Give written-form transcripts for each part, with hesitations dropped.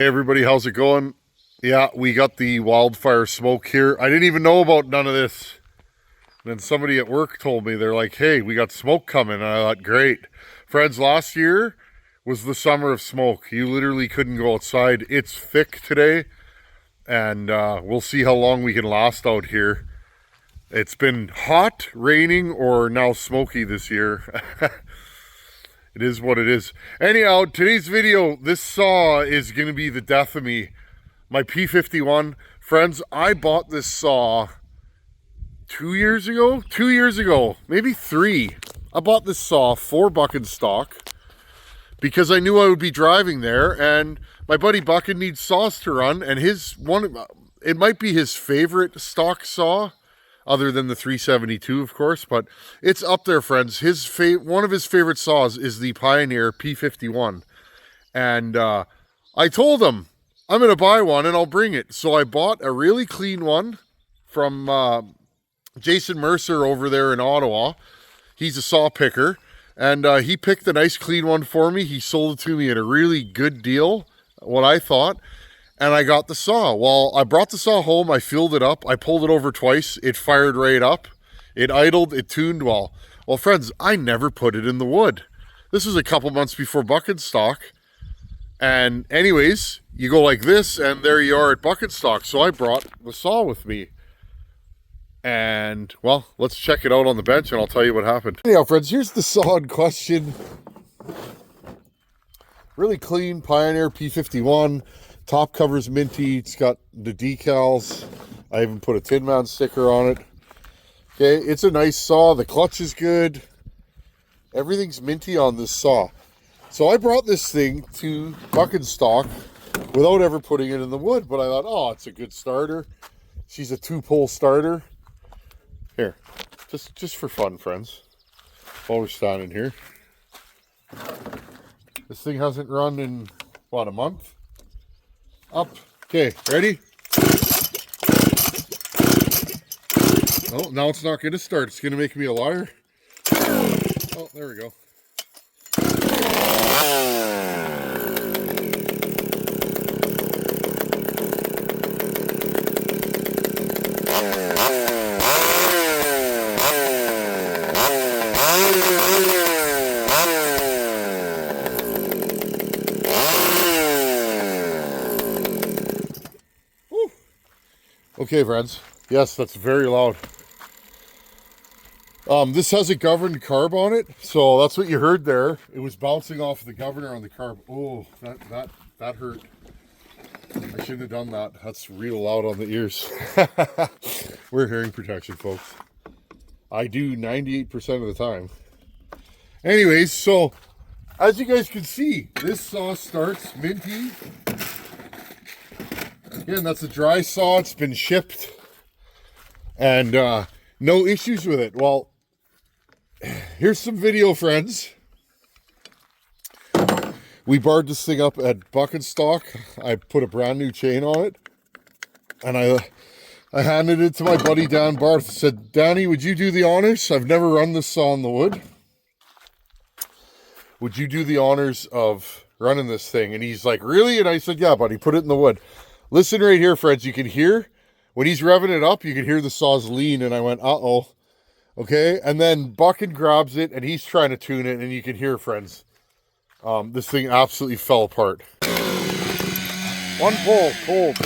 Hey everybody, how's it going? Yeah, we got the wildfire smoke here. I didn't even know about none of this. And then somebody at work told me, they're like, hey, we got smoke coming. And I thought, great. Friends, last year was the summer of smoke. You literally couldn't go outside. It's thick today, and we'll see how long we can last out here. It's been hot, raining, or now smoky this year. It is what it is. Anyhow, today's video, this saw is going to be the death of me. My P51. Friends, I bought this saw 2 years ago? 2 years ago, maybe 3. I bought this saw for Buck & Stock because I knew I would be driving there, and my buddy Buckin needs saws to run, and it might be his favorite stock saw, other than the 372, of course, but it's up there, friends. One of his favorite saws is the Pioneer P51, and I told him I'm going to buy one and I'll bring it. So I bought a really clean one from Jason Mercer over there in Ottawa. He's a saw picker, and he picked a nice clean one for me. He sold it to me at a really good deal, what I thought. And I got the saw. Well, I brought the saw home, I filled it up, I pulled it over twice, it fired right up, it idled, it tuned well. Well, friends, I never put it in the wood. This was a couple months before Buck & Stock. And anyways, you go like this, and there you are at Buck & Stock. So I brought the saw with me. And, well, let's check it out on the bench, and I'll tell you what happened. Anyhow, friends, here's the saw in question. Really clean Pioneer P51. Top cover's minty. It's got the decals. I even put a Tin Man sticker on it. Okay, it's a nice saw. The clutch is good. Everything's minty on this saw. So I brought this thing to Buck & Stock without ever putting it in the wood. But I thought, oh, it's a good starter. She's a 2-pole starter. Here, just for fun, friends. While we're standing here. This thing hasn't run in, what, a month? Up. Okay, ready? Oh, now it's not going to start. It's going to make me a liar. Oh, there we go. Okay, friends. Yes, that's very loud. This has a governed carb on it, so that's what you heard there. It was bouncing off the governor on the carb. Oh, that hurt. I shouldn't have done that. That's real loud on the ears. We're hearing protection, folks. I do 98% of the time. Anyways, so as you guys can see, this saw starts minty. Again, that's a dry saw. It's been shipped, and no issues with it. Well, here's some video, friends. We barred this thing up at Buck & Stock. I put a brand new chain on it, and I handed it to my buddy Dan Barth. I said, Danny, would you do the honors? I've never run this saw in the wood. Would you do the honors of running this thing? And he's like, really? And I said, yeah, buddy, put it in the wood. Listen right here, friends. You can hear, when he's revving it up, you can hear the saws lean. And I went, uh-oh. Okay. And then Buckin grabs it, and he's trying to tune it. And you can hear, friends, this thing absolutely fell apart. One pull, cold.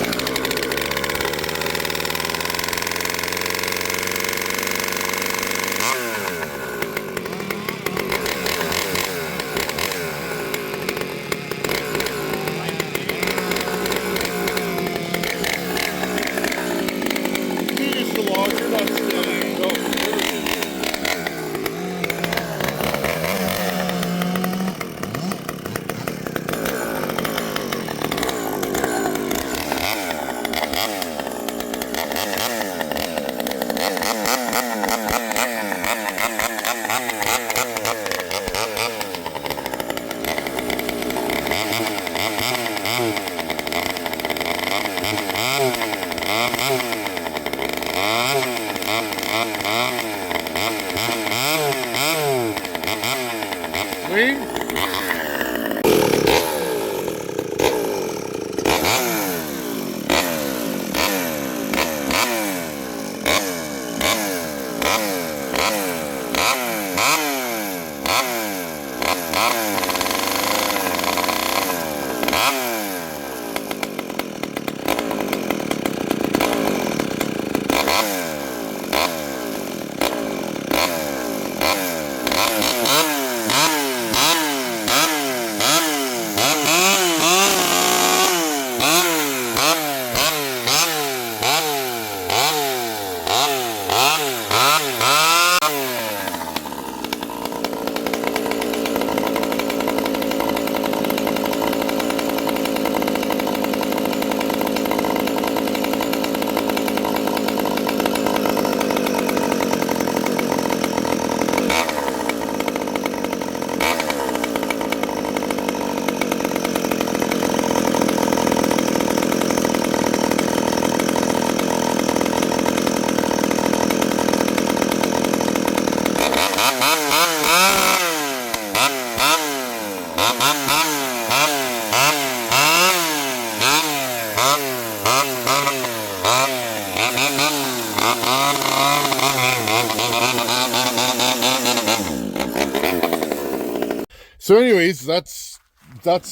So anyways, that's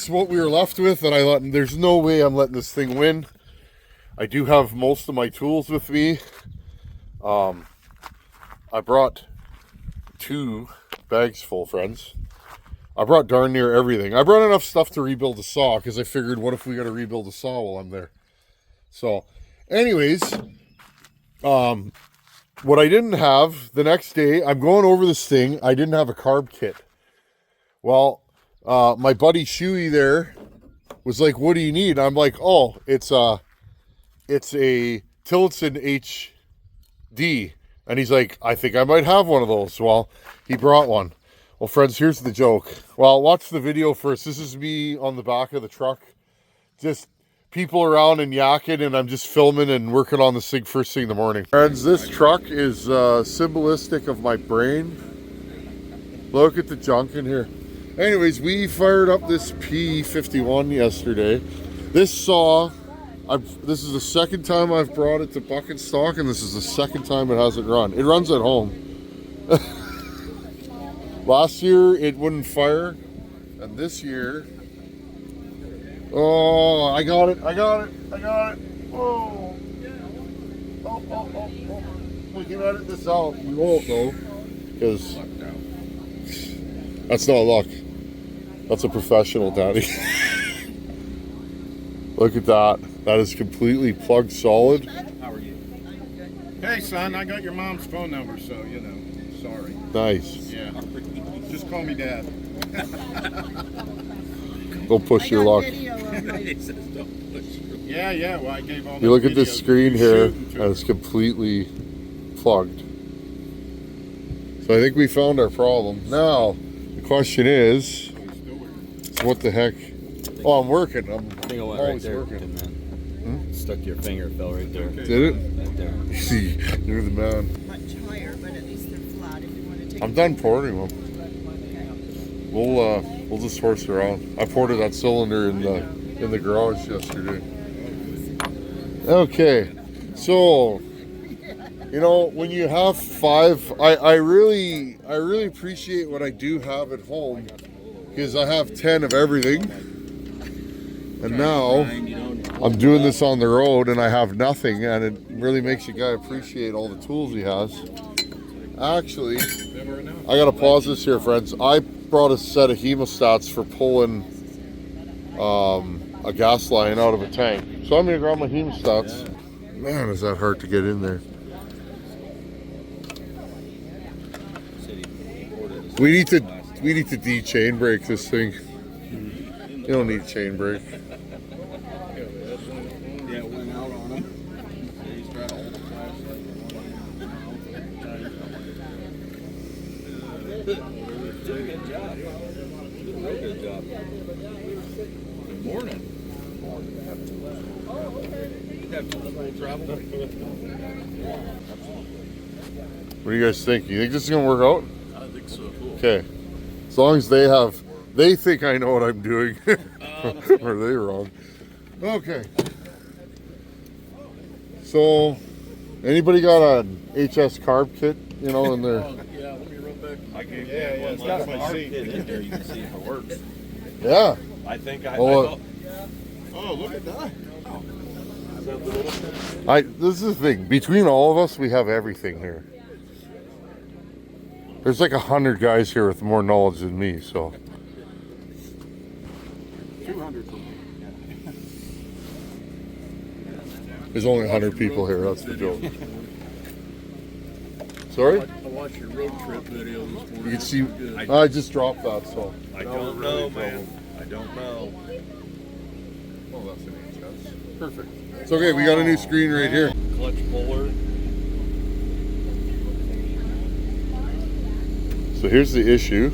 what we were left with, and I thought there's no way I'm letting this thing win. I do have most of my tools with me. I brought 2 bags full, friends. I brought darn near everything. I brought enough stuff to rebuild the saw, because I figured, what if we got to rebuild the saw while I'm there? So, anyways, what I didn't have the next day, I'm going over this thing, I didn't have a carb kit. Well, my buddy Shuey there was like, what do you need? I'm like, oh, it's a Tillotson HD. And he's like, I think I might have one of those. Well, he brought one. Well, friends, here's the joke. Well, watch the video first. This is me on the back of the truck. Just people around and yakking, and I'm just filming and working on this thing first thing in the morning. Friends, this truck is symbolistic of my brain. Look at the junk in here. Anyways, we fired up this P51 yesterday. This saw, this is the second time I've brought it to buck and stock, and this is the second time it hasn't run. It runs at home. Last year it wouldn't fire, and this year, oh, I got it. Whoa. Oh. We can edit this out. We won't though, because that's not luck. That's a professional, Daddy. Look at that. That is completely plugged solid. How are you? Hey, son, I got your mom's phone number, so, you know, sorry. Nice. Yeah. Just call me Dad. Don't push your luck. Yeah, well, I gave all You look at this screen here, and it's completely plugged. So I think we found our problem. Now, the question is, what the heck? Oh, I'm working. I'm always working. Stuck to your finger, it fell right there. Did it? Right there. See, you're the man. Much higher, but at least they're flat if you want to take I'm done porting them. We'll just horse around. I ported that cylinder in the garage yesterday. Okay, so you know, when you have 5, I really appreciate what I do have at home, because I have 10 of everything, and now I'm doing this on the road and I have nothing, and it really makes a guy appreciate all the tools he has. Actually, I gotta pause this here, friends. I brought a set of hemostats for pulling a gas line out of a tank. So I'm gonna grab my hemostats. Man, is that hard to get in there. We need to de-chain brake this thing. You don't need chain brake. Yeah, it went out on him. He's trying to hold the flashlight. Good job. Real good job. Good morning. What do you guys think? You think this is gonna work out? I think so. Okay. As long as they think I know what I'm doing. Or are they wrong? Okay. So, anybody got an HS carb kit, you know, in there? Yeah, let me run back. Yeah, it's got a carb kit in there. You can see if it works. Yeah. I think Oh, look at that. This is the thing. Between all of us, we have everything here. There's like 100 guys here with more knowledge than me, so. 200 for me. There's only 100 people here, that's the joke. Sorry? I watched your road trip video this morning. You can see, I just dropped that, so. I don't know, man. I don't know. Oh, that's an HS. Perfect. It's okay, we got a new screen right here. Clutch puller. So here's the issue.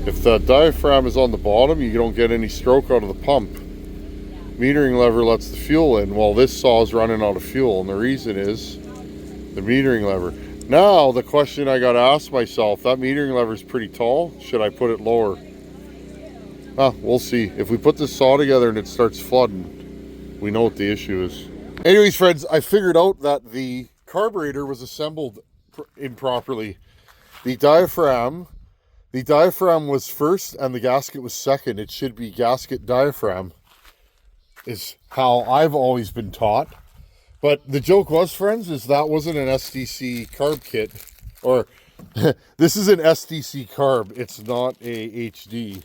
If the diaphragm is on the bottom, you don't get any stroke out of the pump. Metering lever lets the fuel in. Well, this saw is running out of fuel, and the reason is the metering lever. Now, the question I got to ask myself, that metering lever is pretty tall. Should I put it lower? We'll see. If we put this saw together and it starts flooding, we know what the issue is. Anyways, friends, I figured out that the carburetor was assembled improperly. The diaphragm The diaphragm was first and the gasket was second. It should be gasket diaphragm, is how I've always been taught. But the joke was, friends, is that wasn't an SDC carb kit. Or, this is an SDC carb. It's not a HD.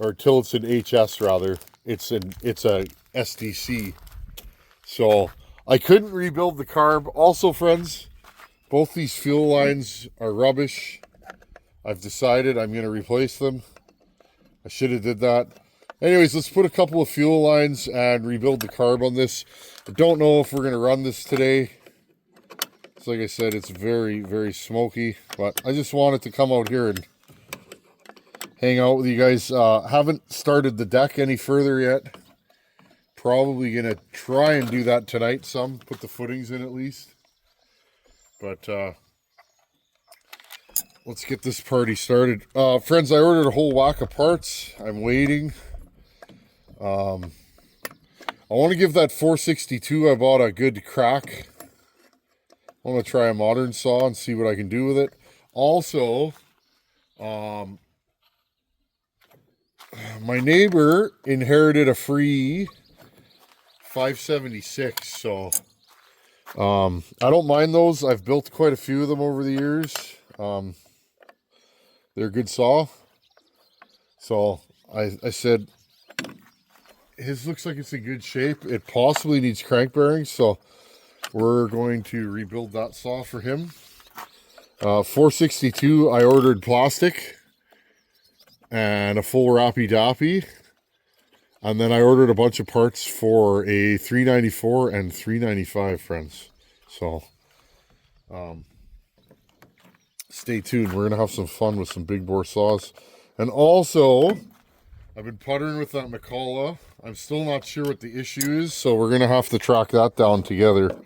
Or till it's an HS, rather. It's a SDC. So, I couldn't rebuild the carb. Also, friends, both these fuel lines are rubbish. I've decided I'm going to replace them. I should have did that. Anyways, let's put a couple of fuel lines and rebuild the carb on this. I don't know if we're going to run this today. So like I said, it's very, very smoky. But I just wanted to come out here and hang out with you guys. Haven't started the deck any further yet. Probably going to try and do that tonight some. Put the footings in at least. But let's get this party started. Friends, I ordered a whole whack of parts. I'm waiting. I want to give that 462 I bought a good crack. I want to try a modern saw and see what I can do with it. Also, my neighbor inherited a free 576, so I don't mind those. I've built quite a few of them over the years. They're a good saw. So I said, his looks like it's in good shape. It possibly needs crank bearings, so we're going to rebuild that saw for him. 462, I ordered plastic and a full wrappy dappy. And then I ordered a bunch of parts for a 394 and 395, friends. So, stay tuned. We're going to have some fun with some big bore saws. And also, I've been puttering with that McCullough. I'm still not sure what the issue is, so we're going to have to track that down together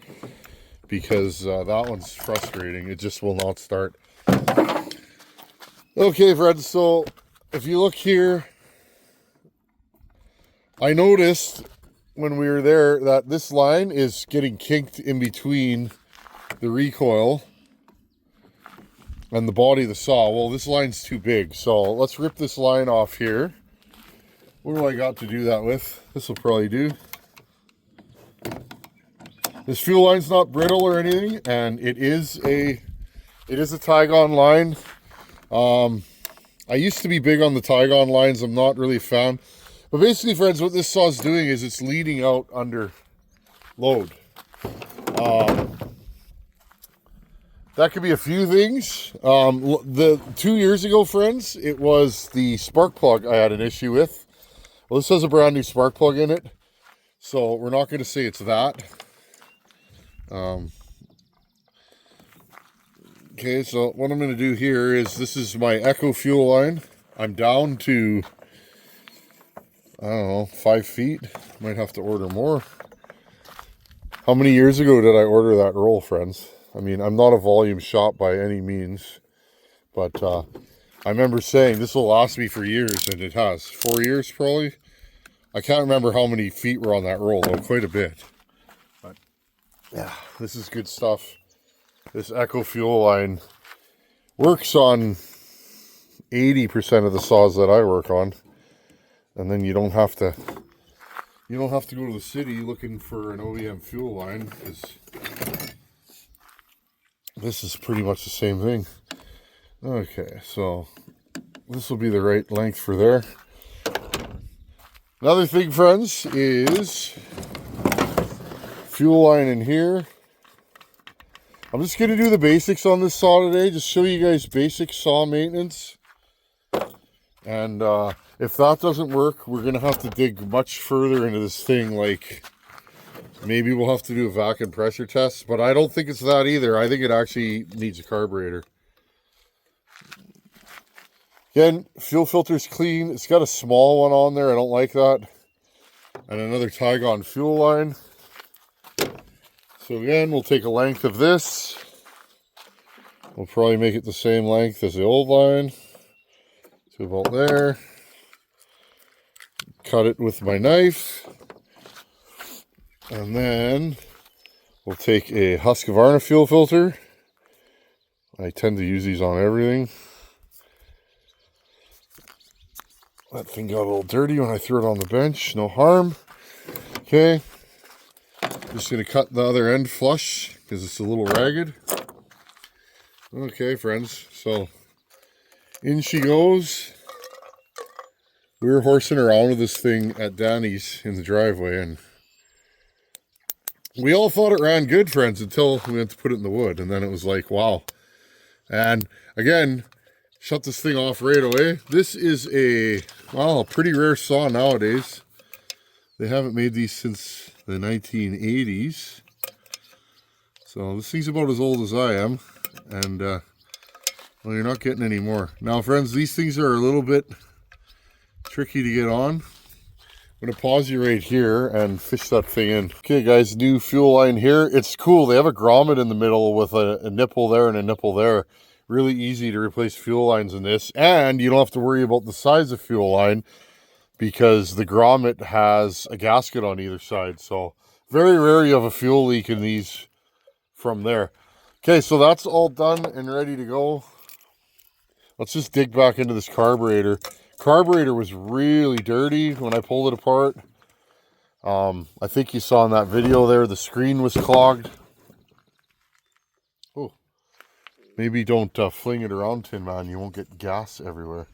because that one's frustrating. It just will not start. Okay, friends, so if you look here, I noticed when we were there that this line is getting kinked in between the recoil and the body of the saw. Well, this line's too big, so let's rip this line off here. What do I got to do that with? This will probably do. This fuel line's not brittle or anything, and it is a Tygon line. I used to be big on the Tygon lines. I'm not really a fan. But basically, friends, what this saw is doing is it's leading out under load. That could be a few things. The 2 years ago, friends, it was the spark plug I had an issue with. Well, this has a brand new spark plug in it, so we're not going to say it's that. Okay, so what I'm going to do here is, this is my Echo fuel line. I'm down to, I don't know, 5 feet. Might have to order more. How many years ago did I order that roll, friends? I mean, I'm not a volume shop by any means, but I remember saying this will last me for years, and it has. 4 years, probably. I can't remember how many feet were on that roll, though, quite a bit. But yeah, this is good stuff. This Echo fuel line works on 80% of the saws that I work on, and then you don't have to go to the city looking for an OEM fuel line, because this is pretty much the same thing. Okay, so this will be the right length for there. Another thing, friends, is fuel line in here. I'm just going to do the basics on this saw today, just show you guys basic saw maintenance. And if that doesn't work, we're going to have to dig much further into this thing. Like, maybe we'll have to do a vacuum pressure test, but I don't think it's that either. I think it actually needs a carburetor. Again, fuel filter's clean. It's got a small one on there. I don't like that. And another Tygon fuel line. So again, we'll take a length of this. We'll probably make it the same length as the old line. To about there. Cut it with my knife. And then we'll take a Husqvarna fuel filter. I tend to use these on everything. That thing got a little dirty when I threw it on the bench. No harm. Okay. Just going to cut the other end flush because it's a little ragged. Okay, friends. So in she goes. We were horsing around with this thing at Danny's in the driveway, and we all thought it ran good, friends, until we went to put it in the wood, and then it was like, wow. And again, shut this thing off right away. This is a pretty rare saw nowadays. They haven't made these since the 1980s. So this thing's about as old as I am, and well, you're not getting any more. Now, friends, these things are a little bit tricky to get on. I'm going to pause you right here and fish that thing in. Okay, guys, new fuel line here. It's cool. They have a grommet in the middle with a nipple there and a nipple there. Really easy to replace fuel lines in this. And you don't have to worry about the size of fuel line because the grommet has a gasket on either side. So very rare you have a fuel leak in these from there. Okay, so that's all done and ready to go. Let's just dig back into this carburetor. Carburetor was really dirty when I pulled it apart. I think you saw in that video there, the screen was clogged. Oh, maybe don't fling it around, Tin Man. You won't get gas everywhere.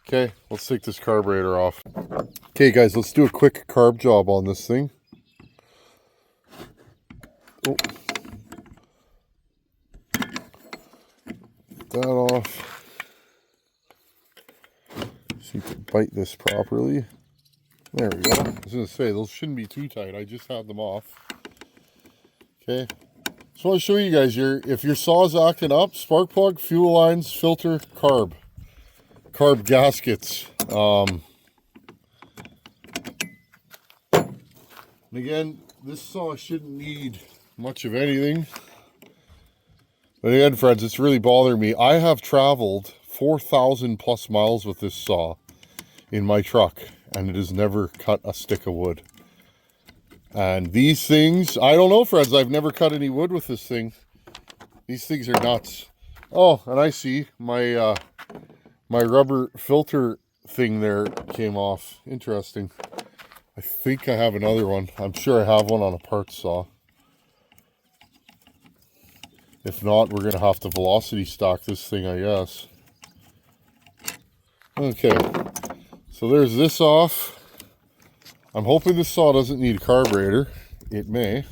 Okay, let's take this carburetor off. Okay, guys, let's do a quick carb job on this thing. Oh. That off. Just need to bite this properly. There we go. I was going to say, those shouldn't be too tight. I just had them off. Okay. Just want to show you guys, if your saw's acting up, spark plug, fuel lines, filter, carb gaskets. And again, this saw shouldn't need much of anything. But again, friends, it's really bothering me. I have traveled 4,000 plus miles with this saw in my truck, and it has never cut a stick of wood. And these things, I don't know, friends, I've never cut any wood with this thing. These things are nuts. Oh, and I see my my rubber filter thing there came off. Interesting. I think I have another one. I'm sure I have one on a parts saw. If not, we're going to have to velocity stock this thing, I guess. Okay, so there's this off. I'm hoping this saw doesn't need a carburetor. It may.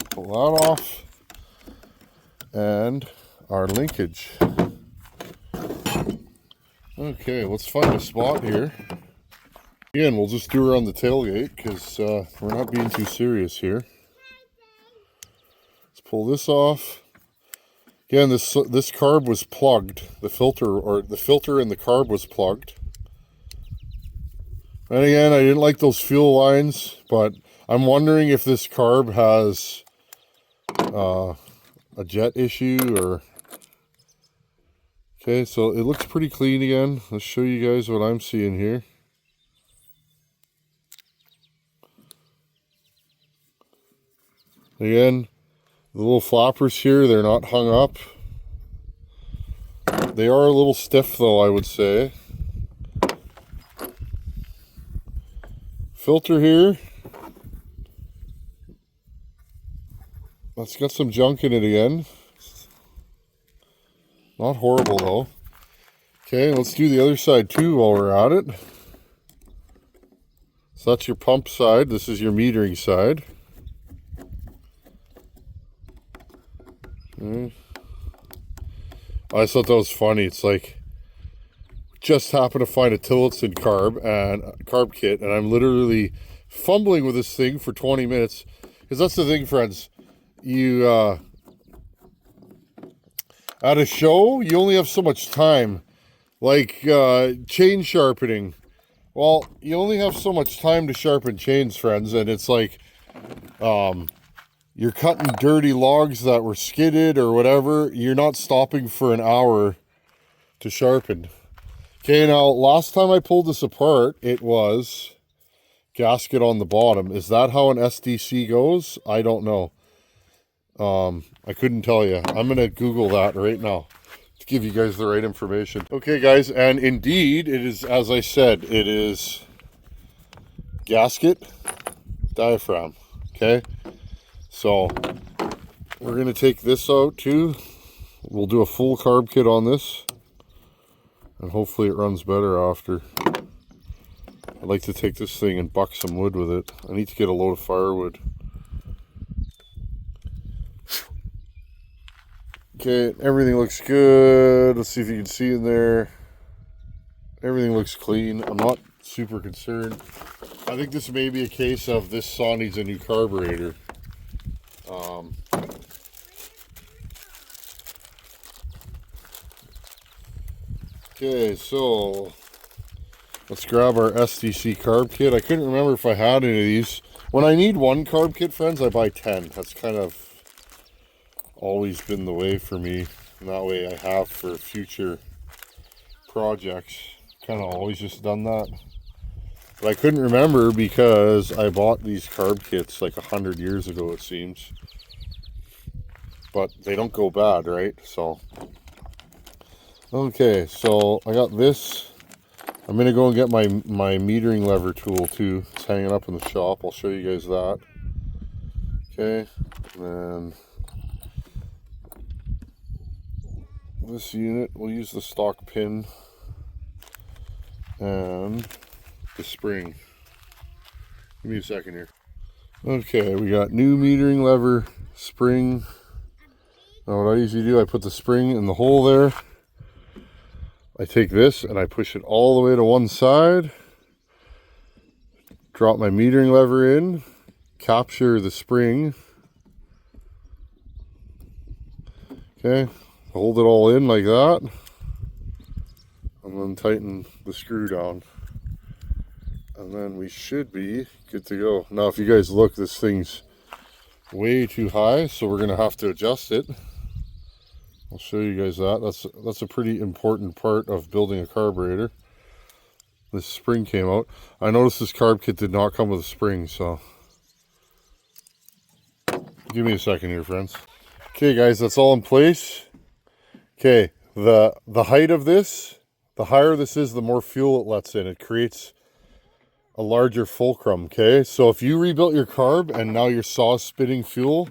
Pull that off. And our linkage. Okay, let's find a spot here. Again, we'll just do her on the tailgate because we're not being too serious here. Let's pull this off. Again, this carb was plugged. The filter in the carb was plugged. And again, I didn't like those fuel lines, but I'm wondering if this carb has a jet issue or... Okay, so it looks pretty clean again. Let's show you guys what I'm seeing here. Again, the little flappers here, they're not hung up. They are a little stiff though, I would say. Filter here. That's got some junk in it again. Not horrible though. Okay, let's do the other side too while we're at it. So that's your pump side. This is your metering side. I just thought that was funny. It's like, just happened to find a Tillotson carb kit, and I'm literally fumbling with this thing for 20 minutes. Because that's the thing, friends. You at a show, you only have so much time. Like chain sharpening. Well, you only have so much time to sharpen chains, friends, and it's like you're cutting dirty logs that were skidded or whatever. You're not stopping for an hour to sharpen. Okay, now last time I pulled this apart, it was gasket on the bottom. Is that how an SDC goes? I don't know. I couldn't tell you. I'm going to Google that right now to give you guys the right information. Okay, guys, and indeed, it is, as I said, it is gasket, diaphragm, okay? So, we're going to take this out too. We'll do a full carb kit on this, and hopefully it runs better after. I'd like to take this thing and buck some wood with it. I need to get a load of firewood. Okay, everything looks good. Let's see if you can see in there. Everything looks clean. I'm not super concerned. I think this may be a case of this saw needs a new carburetor. Okay, so let's grab our SDC carb kit. I couldn't remember if I had any of these. When I need one carb kit, friends, I buy 10. That's kind of always been the way for me. And that way I have for future projects. Kind of always just done that. But I couldn't remember because I bought these carb kits like 100 years ago, it seems. But they don't go bad, right? So, okay, so I got this. I'm gonna go and get my metering lever tool too. It's hanging up in the shop. I'll show you guys that. Okay, and then this unit, we'll use the stock pin and the spring. Give me a second here. Okay, we got new metering lever, spring. Now what I usually do, I put the spring in the hole there. I take this and I push it all the way to one side. Drop my metering lever in, capture the spring. Okay, hold it all in like that. And then tighten the screw down. And then we should be good to go. Now if you guys look, this thing's way too high, so we're gonna have to adjust it. I'll show you guys that. That's a pretty important part of building a carburetor. This spring came out. I noticed this carb kit did not come with a spring, so give me a second here, friends. Okay guys, that's all in place. Okay, the height of this, the higher this is, the more fuel it lets in. It creates a larger fulcrum, okay? So if you rebuilt your carb and now your saw is spitting fuel,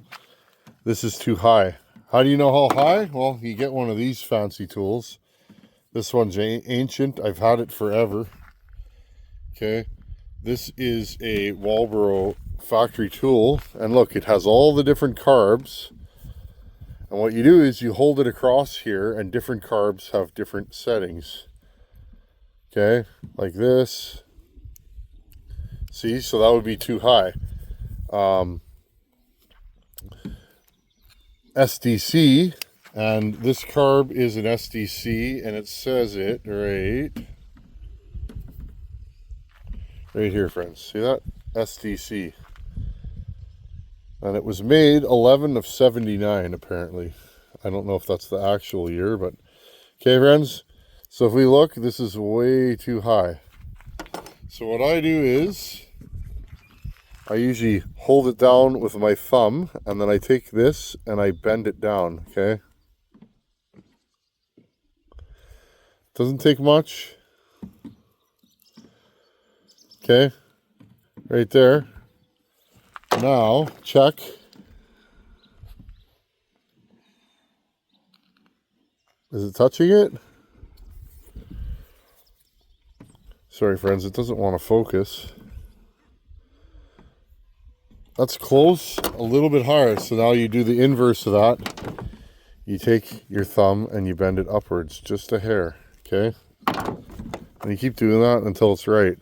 this is too high. How do you know how high? Well, you get one of these fancy tools. This one's ancient. I've had it forever. Okay. This is a Walbro factory tool. And look, it has all the different carbs. And what you do is you hold it across here, and different carbs have different settings. Okay. Like this. See? So that would be too high. SDC, and this carb is an SDC, and it says it right here, friends. See that? SDC. And it was made 11 of 79, apparently. I don't know if that's the actual year, but okay, friends. So if we look, this is way too high. So what I do is I usually hold it down with my thumb, and then I take this and I bend it down, okay? Doesn't take much. Okay, right there. Now, check. Is it touching it? Sorry, friends, it doesn't want to focus. That's close, a little bit higher. So now you do the inverse of that. You take your thumb and you bend it upwards, just a hair, okay? And you keep doing that until it's right.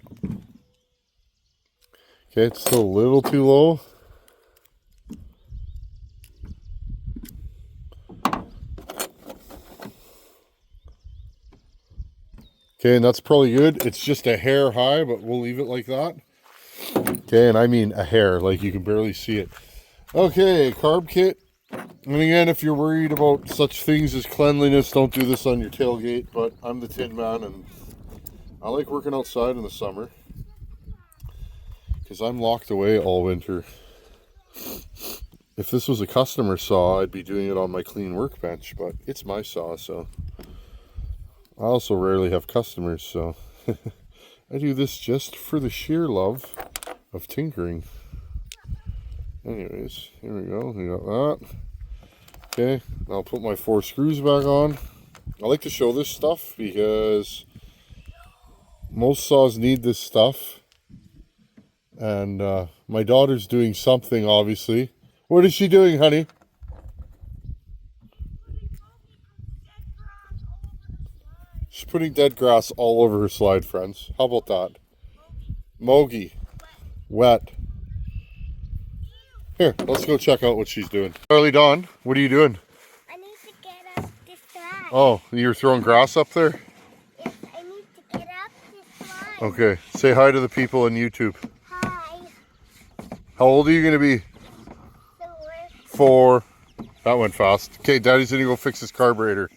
Okay, it's still a little too low. Okay, and that's probably good. It's just a hair high, but we'll leave it like that. Okay, and I mean a hair, like you can barely see it. Okay, carb kit. And again, if you're worried about such things as cleanliness, don't do this on your tailgate, but I'm the Tin Man, and I like working outside in the summer because I'm locked away all winter. If this was a customer saw, I'd be doing it on my clean workbench, but it's my saw, so. I also rarely have customers, so I do this just for the sheer love of tinkering. Anyways, here we go. We got that. Okay, I'll put my 4 screws back on. I like to show this stuff because most saws need this stuff. And my daughter's doing something, obviously. What is she doing, honey? She's putting dead grass all over her slide, friends. How about that? Mogi. Wet. Here, let's go check out what she's doing. Charlie Dawn, what are you doing? I need to get up this slide. Oh, you're throwing grass up there? Yes, I need to get up this slide. Okay, say hi to the people on YouTube. Hi. How old are you going to be? So 4. That went fast. Okay, Daddy's going to go fix his carburetor.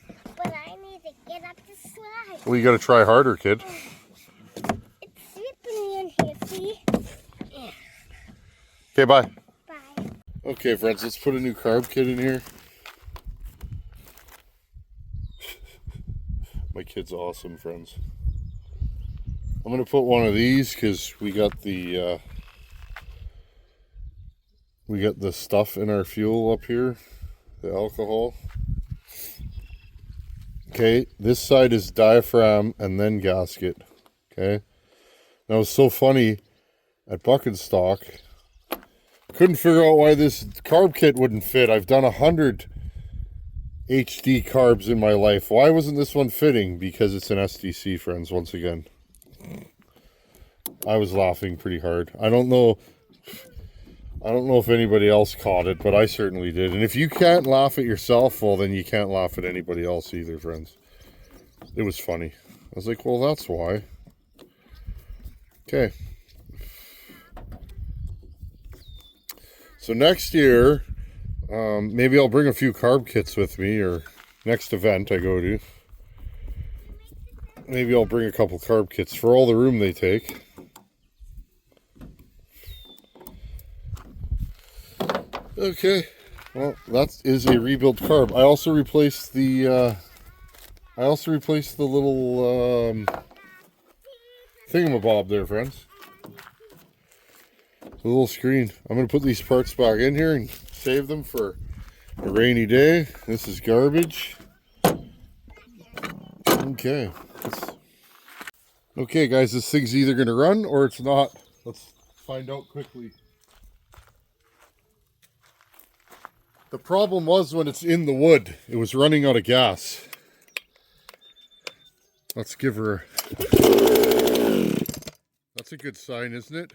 but I need to get up the slide. Well, you got to try harder, kid. It's slippery in here, see? Okay, bye. Bye. Okay, friends, let's put a new carb kit in here. My kid's awesome, friends. I'm going to put one of these because we got the stuff in our fuel up here, the alcohol. Okay, this side is diaphragm and then gasket. Okay, now it's so funny at Bucket Stock. Couldn't figure out why this carb kit wouldn't fit. I've done 100 HD carbs in my life. Why wasn't this one fitting? Because it's an SDC, friends, once again. I was laughing pretty hard. I don't know if anybody else caught it, but I certainly did. And if you can't laugh at yourself, well, then you can't laugh at anybody else either, friends. It was funny. I was like, well, that's why. Okay. So next year, maybe I'll bring a few carb kits with me, or next event I go to. Maybe I'll bring a couple carb kits for all the room they take. Okay, well, that is a rebuilt carb. I also replaced the little thingamabob there, friends. The little screen. I'm going to put these parts back in here and save them for a rainy day. This is garbage. Okay. Okay, guys, this thing's either going to run or it's not. Let's find out quickly. The problem was when it's in the wood, it was running out of gas. Let's give her... That's a good sign, isn't it?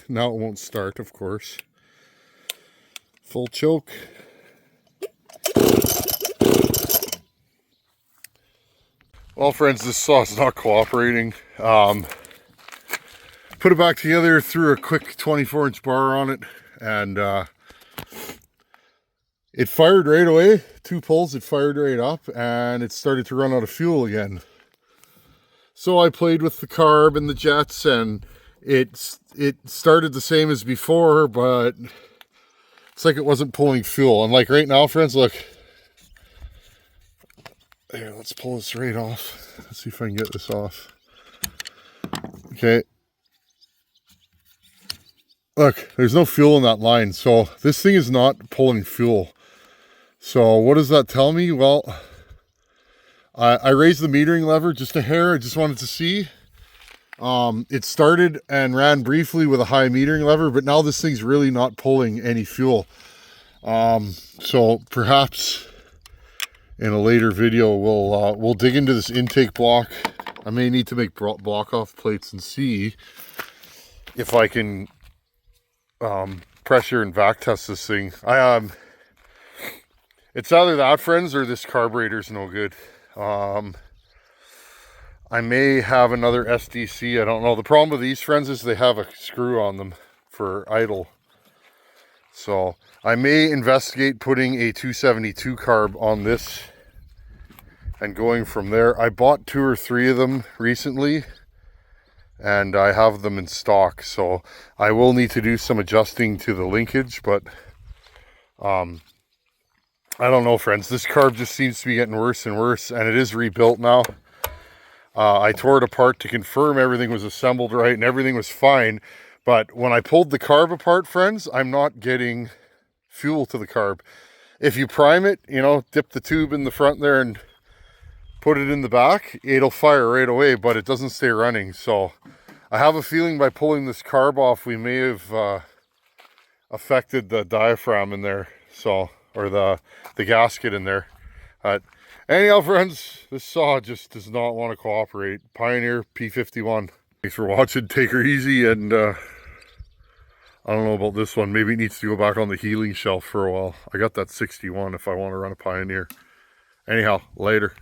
Now it won't start, of course. Full choke. Well, friends, this saw's not cooperating. Put it back together, threw a quick 24-inch bar on it, and it fired right away. 2 pulls, it fired right up, and it started to run out of fuel again. So I played with the carb and the jets, and it started the same as before, but it's like it wasn't pulling fuel. And like right now, friends, look. Here, let's pull this right off. Let's see if I can get this off. Okay. Look, there's no fuel in that line. So this thing is not pulling fuel. So what does that tell me? Well, I raised the metering lever just a hair. I just wanted to see. It started and ran briefly with a high metering lever, but now this thing's really not pulling any fuel. So perhaps in a later video we'll dig into this intake block. I may need to make block off plates and see if I can pressure and vac test this thing. It's either that, friends, or this carburetor's no good. I may have another SDC, I don't know. The problem with these, friends, is they have a screw on them for idle. So I may investigate putting a 272 carb on this and going from there. I bought 2 or 3 of them recently and I have them in stock, so I will need to do some adjusting to the linkage, but I don't know, friends. This carb just seems to be getting worse and worse, and it is rebuilt now. I tore it apart to confirm everything was assembled right and everything was fine, but when I pulled the carb apart, friends, I'm not getting fuel to the carb. If you prime it, you know, dip the tube in the front there and put it in the back, it'll fire right away, but it doesn't stay running. So I have a feeling by pulling this carb off, we may have affected the diaphragm in there, so, or the gasket in there. Anyhow, friends, this saw just does not want to cooperate. Pioneer P51. Thanks for watching. Take her easy, and I don't know about this one. Maybe it needs to go back on the healing shelf for a while. I got that 61 if I want to run a Pioneer. Anyhow, later.